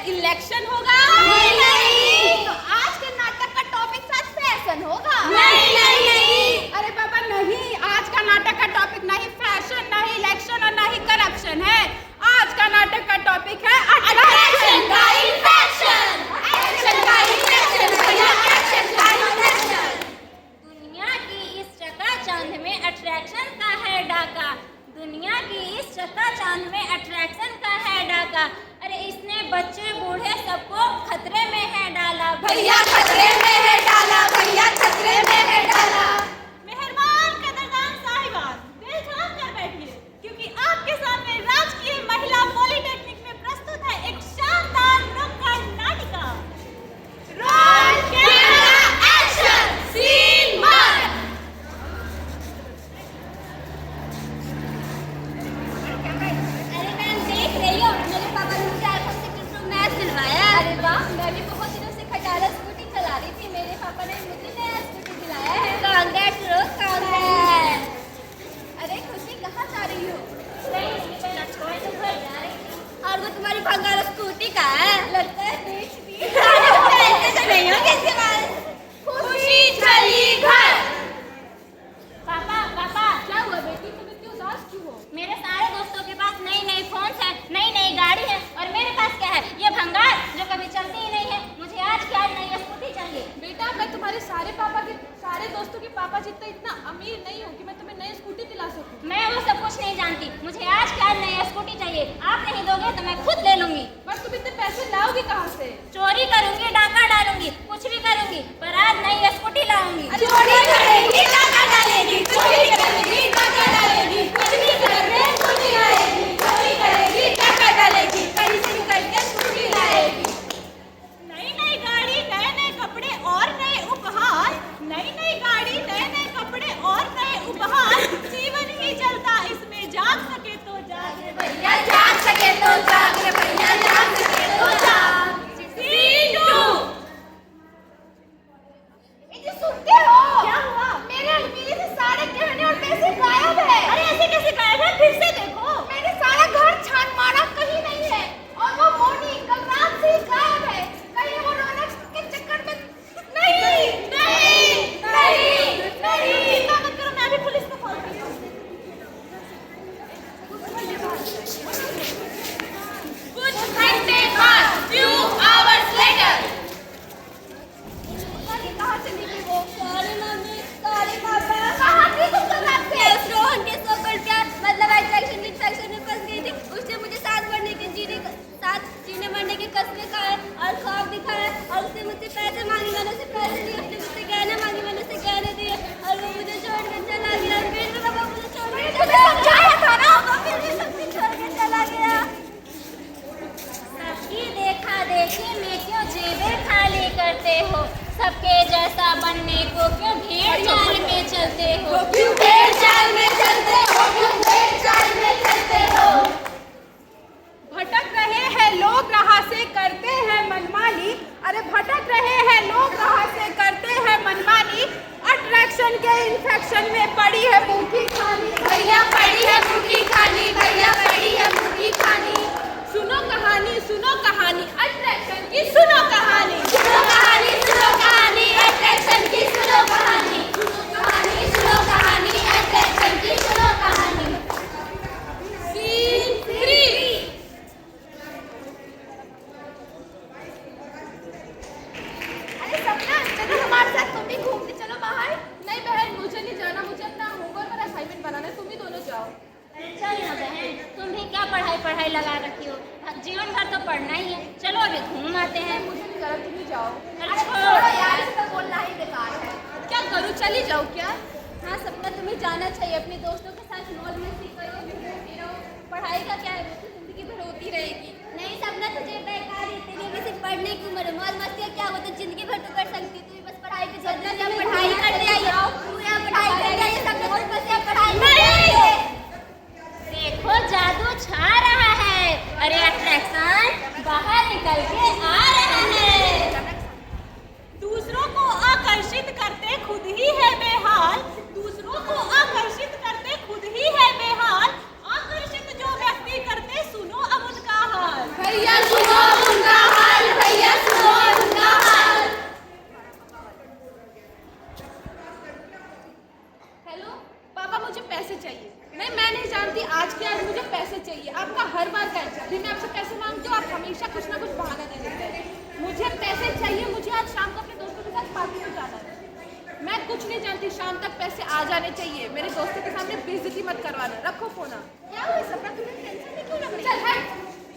Election होगा? नहीं। तो आज के नाटक का टॉपिक शायद फैशन होगा? नहीं। अरे बाबा नहीं, आज का नाटक का टॉपिक नहीं फैशन, नहीं इलेक्शन और नहीं करप्शन है। आज का नाटक का टॉपिक है अट्रैक्शन का इन्फेक्शन। एक्शन का इन्फेक्शन भैया, एक्शन का इन्फेक्शन। दुनिया की इस चकाचौंध में अट्रैक्शन का है डाका। दुनिया की इस चकाचौंध में अट्रैक्शन का है डाका। अरे इसने बच्चे बूढ़े सबको खतरे में है डाला। भैया खतरे में है डाला, भैया खतरे में है डाला। मेहरबान कदरदान साहिबान, दिल थाम कर बैठिए, क्योंकि आपके सामने राजकीय महिला पॉलिटेक्निक में प्रस्तुत है एक शानदार नुक्कड़ नाटिका। Roll camera action, scene one. अरे मैम देख रही हो, मेरे पापा ने मुझे iPhone 16 Pro Max दिलवाया। अरे वाह, मैं भी बहुत दिनों से खटारा स्कूटी चला रही थी, मेरे पापा ने मुझे नया स्कूटी दिलाया है। कांग्रेस रो कांग्रेस। अरे खुशी, कहाँ जा रही हो? और वो तुम्हारी भंगार स्कूटी का है? लगता है बेच दी। ऐसे तो नहीं होगा इसके बाद। खुशी चली घर। पापा पापा, क्या हुआ बेटी, तुम इतनी उदास क्यों हो? मेरे सारे दोस्तों के पास नई नई फोन है, नई नई गाड़ी है, और मेरे पास क्या है? ये भंगार जो कभी चलती ही नहीं है। मुझे आज क्या नई स्कूटी चाहिए। बेटा, मैं तुम्हारे सारे दोस्तों के पापा जितना इतना अमीर नहीं हूँ कि मैं तुम्हें नई स्कूटी दिला सकूं। मैं वो सब कुछ नहीं जानती। मुझे आज क्या नई स्कूटी चाहिए। आप नहीं दोगे तो मैं खुद ले लूंगी। पर तुम इतने पैसे लाओगी कहाँ से? चोरी करूंगी, डाका डालूंगी, कुछ भी करूंगी, पर आज नई स्कूटी लाऊंगी। चोरी करेगी, डाका डालेगी, चोरी करेगी, डाका डालेगी, कुछ भी करके स्कूटी लाएगी। चोरी करेगी, डाका डालेगी, कहीं से निकल के स्कूटी लाएगी। नई नई गाड़ी, नए नए कपड़े और नए उपहार। नई नई गाड़ी, नए नए कपड़े और नए उपहार। जीवन ही चलता इसमें, जाग सके तो जाग रे भैया जाग सके तो जाग रे, भैया जाग सके तो जाग। Scene two. ये सुनते हो? क्या हुआ? मेरे अलमीरे से सारे गहने और पैसे गायब है। अरे ऐसे कैसे गायब है? फिर से देखो। मैंने सारा घर छान मारा, कहीं नहीं है। और वो मोनी कल रात से ही गायब है। कहीं वो रोलेक्स के चक्कर में नहीं। चिंता मत करो, मैं भी पुलिस को कॉल करती हूँ। कुछ घंटे बाद, few hours later। कहाँ चली गई वो? सॉरी मम्मी, सॉरी पापा। कहाँ थी तुम कल रात से? रोहन के सोकर क्या मतलब अट्रैक्शन में फंस गई थी। उसने मुझे साथ जीने मरने की कस्में खाए और ख्वाब दिखाए, और उसने मुझसे पैसे मांगे, मैंने उससे पैसे दिए। उसने मुझसे गहने मांगे, मैंने उससे गहने दिए, और वो मुझे छोड़ के चला गया। फिर भी पापा मुझे छोड़ के समझाया था ना? फिर भी सब कुछ छोड़ के चला गया। सबकी देखा देखी में क्यों जेबें खाली करते हो? सबके जैसा बनने को क्यों भेड़ चाल में चलते हो? क्यों भेड़ चाल में चलते हो? क्यों भेड़ चाल में चलते हो? भटक रहे हैं लोग, राह से करते हैं मनमानी। अरे भटक रहे हैं लोग, राह से करते हैं मनमानी। अट्रैक्शन के इन्फेक्शन में पड़ी है भूखी खानी। भैया पड़ी है भूखी खानी, भैया पड़ी है भूखी खानी। सुनो कहानी अट्रैक्शन की, सुनो कहानी। सुनो कहानी, सुनो कहानी, अट्रैक्शन की सुनो कहानी। सुनो कहानी, सुनो कहानी, अट्रैक्शन की सुनो कहानी। सीन 3। अरे सपना, चलो हमारे साथ, तुम भी घूमने चलो बाहर। नहीं बहन, मुझे नहीं जाना, मुझे अपना होमवर्क और असाइनमेंट बनाना है, तुम ही दोनों जाओ। अरे चल ना बहन, तुम भी क्या पढ़ाई लगा रखी हो। जीवन भर तो पढ़ना ही है। चलो अभी घूम आते हैं। मुझे नहीं करा, तुम ही जाओ। अरे छोड़ो यार, इसका बोलना ही बेकार है। क्या करूँ, चली जाओ क्या? हाँ सपना, तुम्हें जाना चाहिए। अपने दोस्तों के साथ मौज मस्ती करो, घूमती रहो। पढ़ाई का क्या है, वो तो जिंदगी भर होती रहेगी। नहीं सपना, तुझे बेकार है। तेरी अभी सिर्फ पढ़ने की उम्र है। मौज मस्ती क्या, वो तो जिंदगी भर तू कर सकती है। तू बस पढ़ाई पे चल जा, पढ़ाई करते आइए। पूरा पढ़ाई करते आइए, सब लोग बस पढ़ाई करते। देखो जादू छा रहा है। अरे अट्रैक्शन बाहर निकल के आ रहा है। दूसरों को आकर्षित करते खुद ही है बेहाल। दूसरों को आकर्षित करते खुद ही है बेहाल। आकर्षित जो व्यक्ति करते, सुनो अब उनका हाल। भैया सुनो उनका हाल। हमेशा कुछ ना कुछ बहाना दे देते हैं। मुझे पैसे चाहिए, मुझे आज शाम को अपने दोस्तों के साथ पार्टी में जाना है। मैं कुछ नहीं जानती, शाम तक पैसे आ जाने चाहिए। मेरे दोस्तों के सामने बेइज्जती मत करवाना। रखो फोन। क्या हुआ सपना, तुम्हें टेंशन में क्यों लग रही है? चल हट।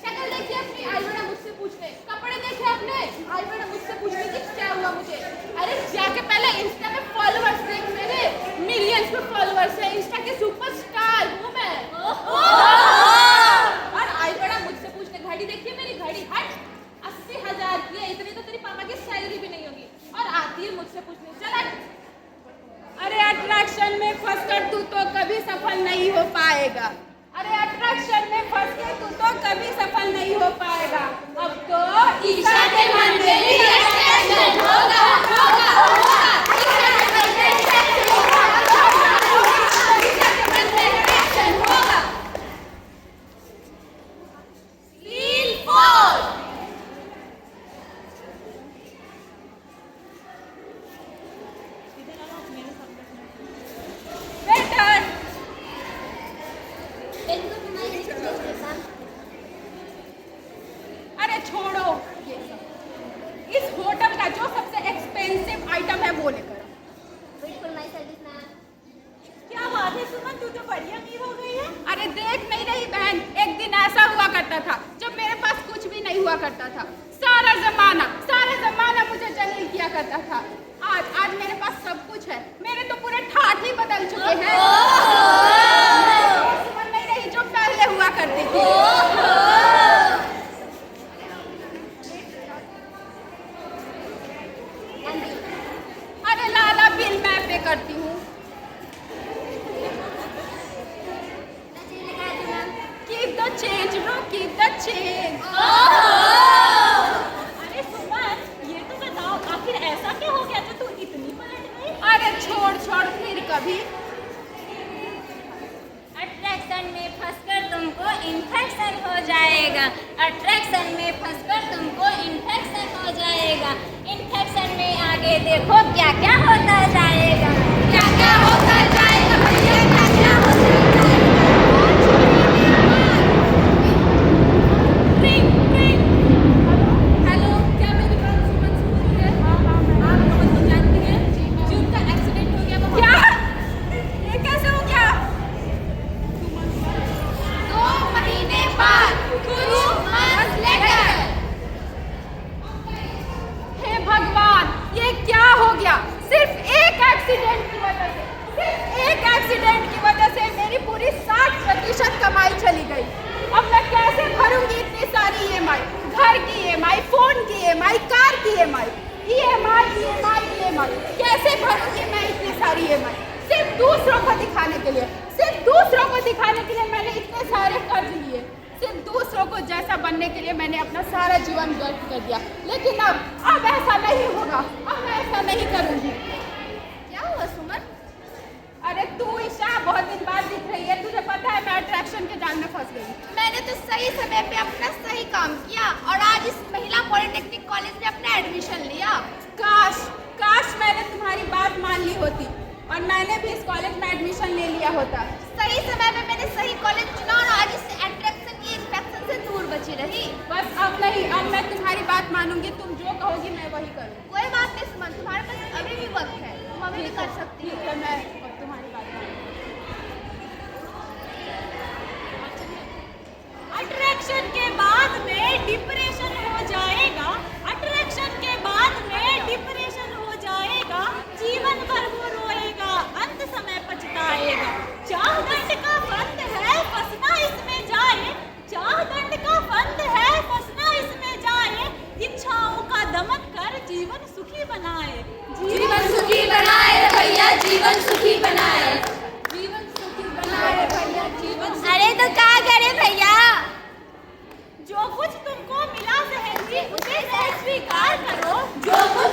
शक्ल देखिए अपनी, आई बड़ा मुझसे पूछने। कपड़े देखे अपने, आई बड़ा मुझसे पूछने की क्या हुआ मुझे। अरे जाके पहले इंस्टा में फॉलोअर्स देख, मेरे मिलियंस में फॉलोअर्स है। इंस्टा के सुपरस्टार हूँ मैं। और आई बड़ा मुझसे पूछने। घड़ी देखिए मेरी घड़ी, हट 80,000 की है। इतनी तो तेरी पापा की सैलरी भी नहीं होगी और आती है मुझसे पूछने। चल हट। अरे अट्रैक्शन में फंसकर तू तो कभी सफल नहीं हो पाएगा। अरे अट्रैक्शन में फंस के तू तो कभी सफल नहीं हो पाएगा। अब तो ईशा के मन में भी अट्रैक्शन होगा, होगा, होगा। ईशा के मन में अट्रैक्शन होगा, होगा। ईशा के मन में अट्रैक्शन होगा। रील 4। बेटर अरे छोड़ो ये सब। इस होटल का जो सबसे एक्सपेंसिव आइटम है वो लेकर आओ। बिल्कुल माय सर्विस मैम। क्या बात है सुमन, तू तो बड़ी अमीर हो गई है। अरे देख नहीं रही बहन, एक दिन ऐसा हुआ करता था जब मेरे पास कुछ भी नहीं हुआ करता था। सारा जमाना मुझे जलील किया करता था। आज मेरे पास सब कुछ है। मेरे तो पूरे ठाठ ही बदल चुके हैं। सुमन नहीं रही जो पहले हुआ करती थी। अरे लाला बिल मैं पे करती हूँ। Keep the change bro, keep the change। अरे सुमन, ये तो बताओ आखिर ऐसा क्या हो गया जो तू इतनी पलट गई? अरे छोड़ फिर कभी। अट्रैक्शन में फंसकर तुमको इन्फेक्शन हो जाएगा। अट्रैक्शन में फंसकर तुमको इन्फेक्शन हो जाएगा। इन्फेक्शन में आगे देखो क्या क्या होता जाएगा। क्या क्या होता जाएगा भैया, क्या क्या होता जाएगा। हेलो, क्या मेरी बात सुमन सुन रही है? आप सुमन को जानती हैं? जी उनका एक्सीडेंट हो गया। वो क्या? ये कैसे हो गया? 2 महीने बाद 2 months later। हे भगवान, ये क्या हो गया? सिर्फ एक एक्सीडेंट की वजह से, मेरी पूरी 60% कमाई चली गई। अब मैं कैसे भरूंगी इतनी सारी EMI? घर की EMI, फोन की EMI, कार की EMI, कैसे भरूंगी मैं इतनी सारी EMI? सिर्फ दूसरों को दिखाने के लिए मैंने इतने सारे कर्ज लिए। सिर्फ दूसरों को जैसा बनने के लिए मैंने अपना सारा जीवन व्यर्थ कर दिया। लेकिन अब ऐसा नहीं होगा। अब मैं ऐसा नहीं करूंगी। क्या हुआ सुमन? अरे तू ईशा बहुत दिन बाद दिख रही है। तुझे पता है मैं अट्रैक्शन के जाल में फंस गई। मैंने तो सही समय पे अपना सही काम किया और आज इस महिला पॉलिटेक्निक कॉलेज में अपना एडमिशन लिया। काश मैंने तुम्हारी बात मान ली होती और मैंने भी इस कॉलेज में एडमिशन ले लिया होता। सही समय पे मैंने सही कॉलेज चुना और आज इस अट्रैक्शन की इन्फेक्शन से दूर बची रही। बस अब नहीं, अब मैं तुम्हारी बात मानूंगी। तुम जो कहोगी मैं वही करूँगी। कोई बात नहीं सुमन, तुम्हारे पास अभी भी वक्त है, तुम अभी भी कर सकती ठीक हो। है, मैं अब तुम्हारी बात मानूंगी। अट्रैक्शन के बाद में डिप्रेशन हो जाएगा। अट्रैक्शन के बाद में डिप्रेशन हो जाएगा। जीवन भर वो रोएगा, अंत समय पछताएगा। चाह दंड का फंद है, फंसना इसमें जाए। चाह दंड का फंद है, फंसना इसमें जाए। इच्छाओं का दमन कर जीवन सुखी बनाए। जीवन सुखी बनाए भैया, जीवन सुखी बनाए। अरे तो क्या करे भैया? जो कुछ तुमको मिला सहेली उसे स्वीकार करो। जो कुछ